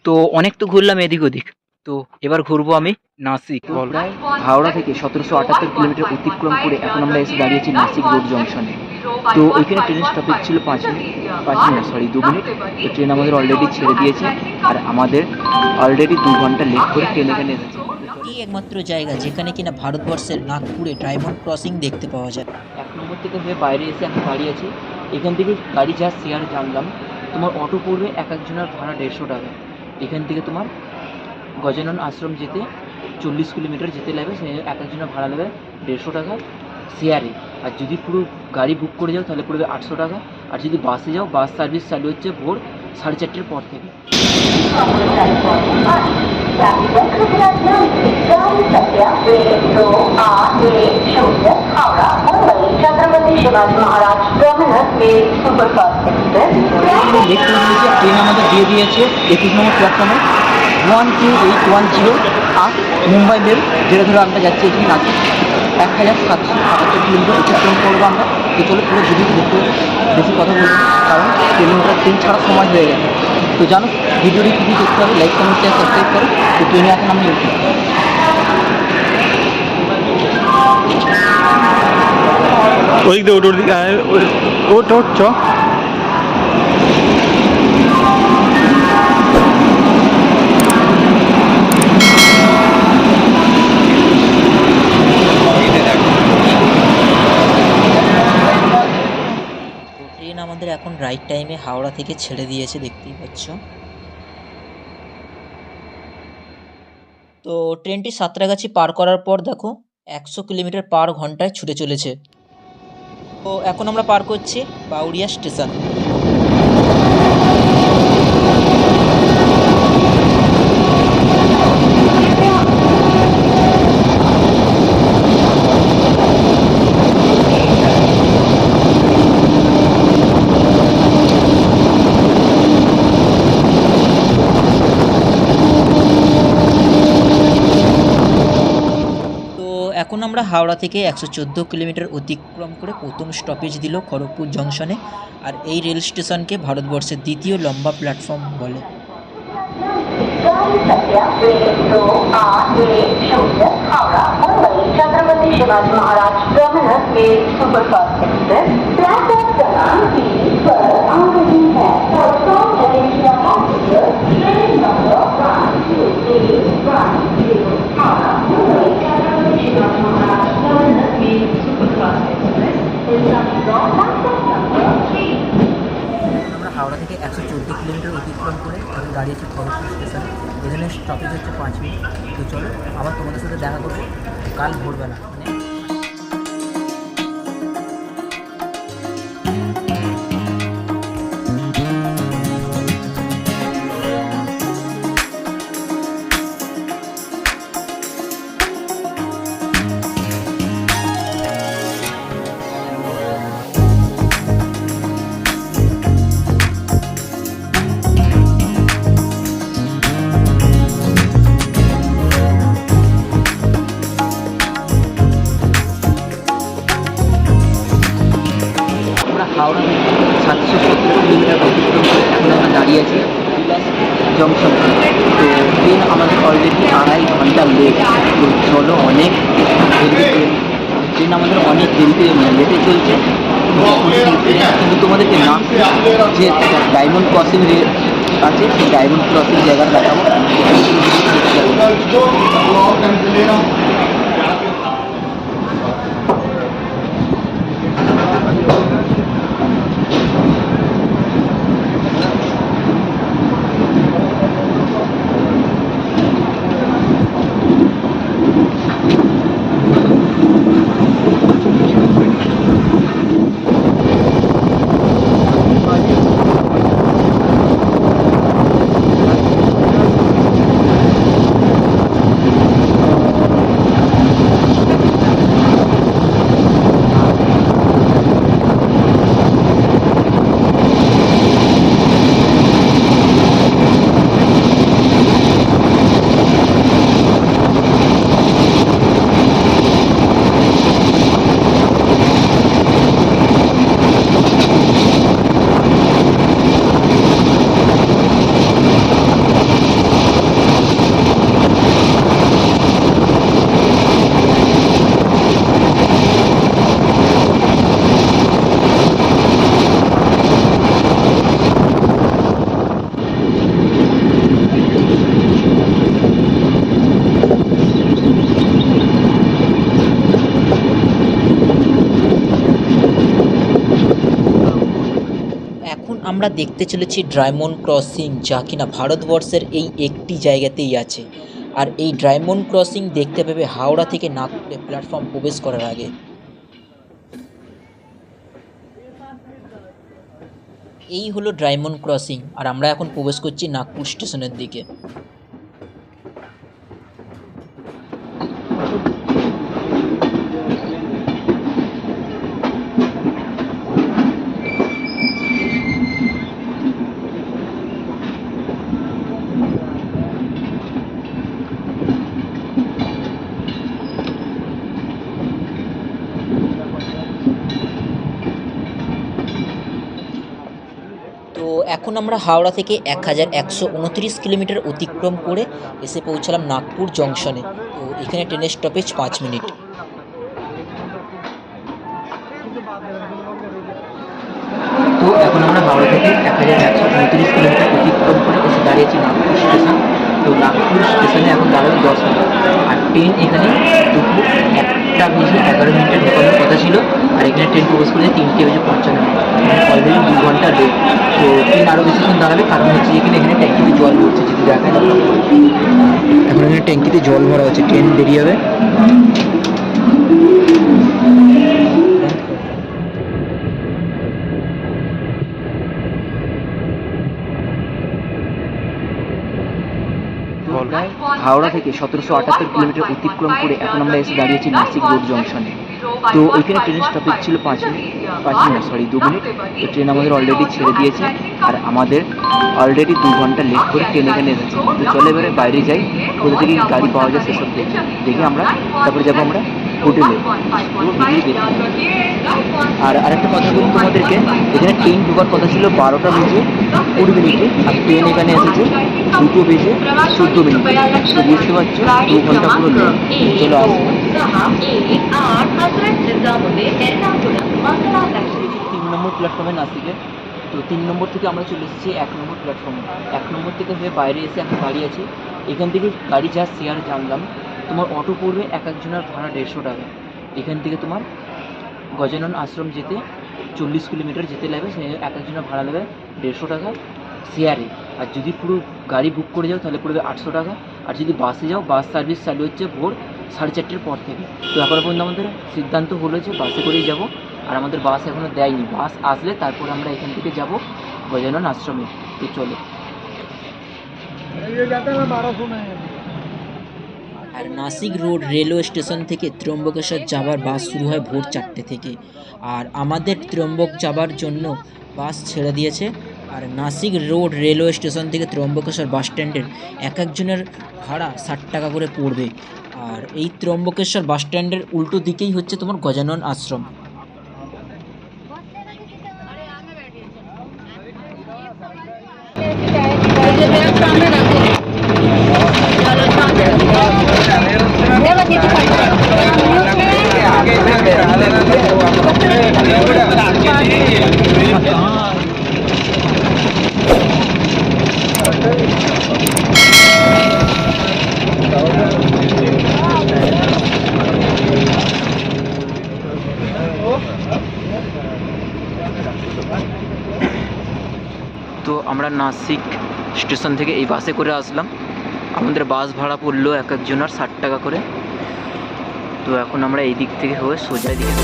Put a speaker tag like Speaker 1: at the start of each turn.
Speaker 1: তো অনেক তো ঘুরলাম এদিক ওদিক, তো এবার ঘুরবো আমি নাসিক। প্রায় হাওড়া থেকে 1778 কিলোমিটার অতিক্রম করে এখন আমরা এসে দাঁড়িয়েছি নাসিক রোড জংশনে। তো ওইখানে ট্রেনের স্টপেজ ছিল 5 মিনিট, 5 মিনিট সরি 2 মিনিট। তো ট্রেন আমাদের অলরেডি ছেড়ে দিয়েছে, আর আমাদের অলরেডি 2 ঘন্টা লেট করে ট্রেন এখানে এসেছে।
Speaker 2: এই একমাত্র জায়গা যেখানে কিনা ভারতবর্ষের নাগপুরে ডায়মন্ড ক্রসিং দেখতে পাওয়া যায়।
Speaker 1: 1 নম্বর থেকে হয়ে বাইরে এসে এখন দাঁড়িয়ে আছি। এখান থেকে গাড়ি যা শেয়ার জানলাম, তোমার অটো পড়বে এক একজনের ভাড়া 150 টাকা। এখান থেকে তোমার গজানন আশ্রম যেতে 40 কিলোমিটার যেতে লাগবে, সে এক একজনের ভাড়া নেবে 150 টাকা শেয়ারে। আর যদি পুরো গাড়ি বুক করে যাও তাহলে পড়বে 800 টাকা। আর যদি বাসে যাও, বাস সার্ভিস চালু হচ্ছে ভোর 4:30টার পর থেকে। ট্রেন আমাদের দিয়ে দিয়েছে 21 নম্বর প্ল্যাটফর্মে 12810 আর মুম্বাই মেল, যেটা ধরে আমরা যাচ্ছি এখানে নাসিক। 1778 কিলোমিটার অতিক্রম করবো আমরা। তো চলো পুরো ভিডিও দেখতে হবে, বেশি কথা বলবো কারণ ট্রেন ছাড়া সময় হয়ে গেছে। তো জানো ভিডিওটি কী দেখতে হবে, লাইক কমেন্ট শেয়ার সাবস্ক্রাইব করো। তো ট্রেনে এখন আমি উঠি।
Speaker 3: ওই দিকে ওটোর দিকে ওট ওট চ
Speaker 2: ট্রেন আমাদের এখন রাইট টাইমে হাওড়া থেকে ছেড়ে দিয়েছে, দেখতেই পাচ্ছ। তো ট্রেনটি সাঁতরাগাছি পার করার পর দেখো 100 কিলোমিটার/ঘন্টায় ছুটে চলেছে। তো এখন আমরা পার করছি বাউরিয়া স্টেশন। তো এখন আমরা হাওড়া থেকে 114 কিলোমিটার অতিক্রম করে প্রথম স্টপেজ দিল খড়গপুর জংশনে। আর এই রেল স্টেশনকে ভারতবর্ষের দ্বিতীয় লম্বা প্ল্যাটফর্ম বলে।
Speaker 1: আমরা হাওড়া থেকে 114 কিলোমিটার অতিক্রম করে এখন দাঁড়িয়েছি খড়গপুর স্টেশনে। এখানে স্টপেজ হচ্ছে 5 মিনিট। তো চলো আবার তোমাদের সাথে দেখা করবো কাল ভোরবেলা, মানে আমরা হাওড়া থেকে 717 কিলোমিটার অতিক্রম করে এখন আমরা দাঁড়িয়ে আছি বিলাস জংশন। তো ট্রেন আমাদের অলরেডি 2.5 ঘন্টা লেট। তো চলো অনেক ট্রেন আমাদের অনেক দেরিতে লেটে চলছে। কিন্তু তোমাদেরকে না যে ডায়মন্ড ক্রসিং আছে, সেই ডায়মন্ড ক্রসিং জায়গাটা দেখাবো।
Speaker 2: আমরা দেখতে চলেছি ডায়মন্ড ক্রসিং, যা কিনা ভারতবর্ষের এই একটি জায়গাতেই আছে। আর এই ডায়মন্ড ক্রসিং দেখতে পাবে হাওড়া থেকে নাগপুরে প্ল্যাটফর্ম প্রবেশ করার আগে। এই হলো ডায়মন্ড ক্রসিং, আর আমরা এখন প্রবেশ করছি নাগপুর স্টেশনের দিকে। তো এখন আমরা হাওড়া থেকে 1129 কিলোমিটার অতিক্রম করে এসে পৌঁছালাম নাগপুর জংশনে। তো এখানে ট্রেনের স্টপেজ 5 মিনিট।
Speaker 1: তো এখন আমরা হাওড়া থেকে 1129 কিলোমিটার অতিক্রম করে এসে দাঁড়িয়েছি নাগপুর স্টেশন। তো নাগপুর স্টেশনে এখন দাঁড়াবে 10 মিনিট, আর ট্রেন এখানে দুপুর 1:11 ঢোকানোর কথা ছিল, আর এখানে ট্রেন প্রবেশ করেছে 3:55, মানে অলরেডি 2 ঘন্টা লেট। তো ট্রেন আরও বেশিক্ষণ দাঁড়াবে, কারণ হচ্ছে এখানে ট্যাঙ্কিতে জল ভরছে, যদি দেখা যায় এখন এখানে ট্যাঙ্কিতে জল ভরা হচ্ছে, ট্রেন বেরিয়ে যাবে। প্রায় হাওড়া থেকে 1778 কিলোমিটার অতিক্রম করে এখন আমরা এসে দাঁড়িয়েছি নাসিক রোড জংশনে। তো ওইখানে ট্রেনের স্টপেজ ছিল 2 মিনিট। তো ট্রেন আমাদের অলরেডি ছেড়ে দিয়েছে, আর আমাদের অলরেডি 2 ঘন্টা লেট করে ট্রেন এখানে এসেছে। তো চলে এবারে বাইরে যাই, কোথা থেকে গাড়ি পাওয়া যায় সেসব দেখে আমরা তারপরে যাবো আমরা হোটেলে। আর আরেকটা কথা বলুন তোমাদেরকে, এখানে ট্রেন ঢোকার কথা ছিল 12:20 আর ট্রেন এখানে এসেছে 2:14। তো বুঝতে পারছো 2 ঘন্টা পুরো লেট। চলো আসবো 3 নম্বর প্ল্যাটফর্মে নাসিকে। তো 3 নম্বর থেকে আমরা চলে এসেছি 1 নম্বর প্ল্যাটফর্মে। 1 নম্বর থেকে হয়ে বাইরে এসে এখন দাঁড়িয়ে আছি। এখান থেকে গাড়ি যা শেয়ার জানলাম, তোমার অটো পড়বে এক একজনের ভাড়া 150 টাকা। এখান থেকে তোমার গজানন আশ্রম যেতে 40 কিলোমিটার যেতে লাগবে, সে এক একজনের ভাড়া নেবে 150 টাকা শেয়ারে। আর যদি পুরো গাড়ি বুক করে যাও তাহলে পড়বে 800 টাকা। আর যদি বাসে যাও, বাস সার্ভিস চালু হচ্ছে ভোর 4:30 পর থেকে। তো এখন পর্যন্ত আমাদের সিদ্ধান্ত হলো যে বাসে করেই যাব, আর আমাদের বাস এখনও দেয়নি। বাস আসলে তারপর আমরা এখান থেকে যাব গজানন আশ্রমে। তো চলো।
Speaker 2: আর নাসিক রোড রেলওয়ে স্টেশন থেকে ত্রম্বকেশ্বর যাবার বাস শুরু হয় ভোর 4টে থেকে। আর আমাদের ত্রম্বক যাবার জন্য বাস ছেড়ে দিয়েছে। আর নাসিক রোড রেলওয়ে স্টেশন থেকে ত্রম্বকেশ্বর বাস স্ট্যান্ডের এক একজনের ভাড়া 60 টাকা করে পড়বে। আর এই ত্রম্বকেশ্বর বাস স্ট্যান্ডের উল্টো দিকেই হচ্ছে তোমার গজানন আশ্রম।
Speaker 1: তো আমরা নাসিক স্টেশন থেকে এই বাসে করে আসলাম। আমাদের বাস ভাড়া পড়লো এক একজনের 60 টাকা করে। তো এখন আমরা এই দিক থেকে হয়ে সোজা দিকে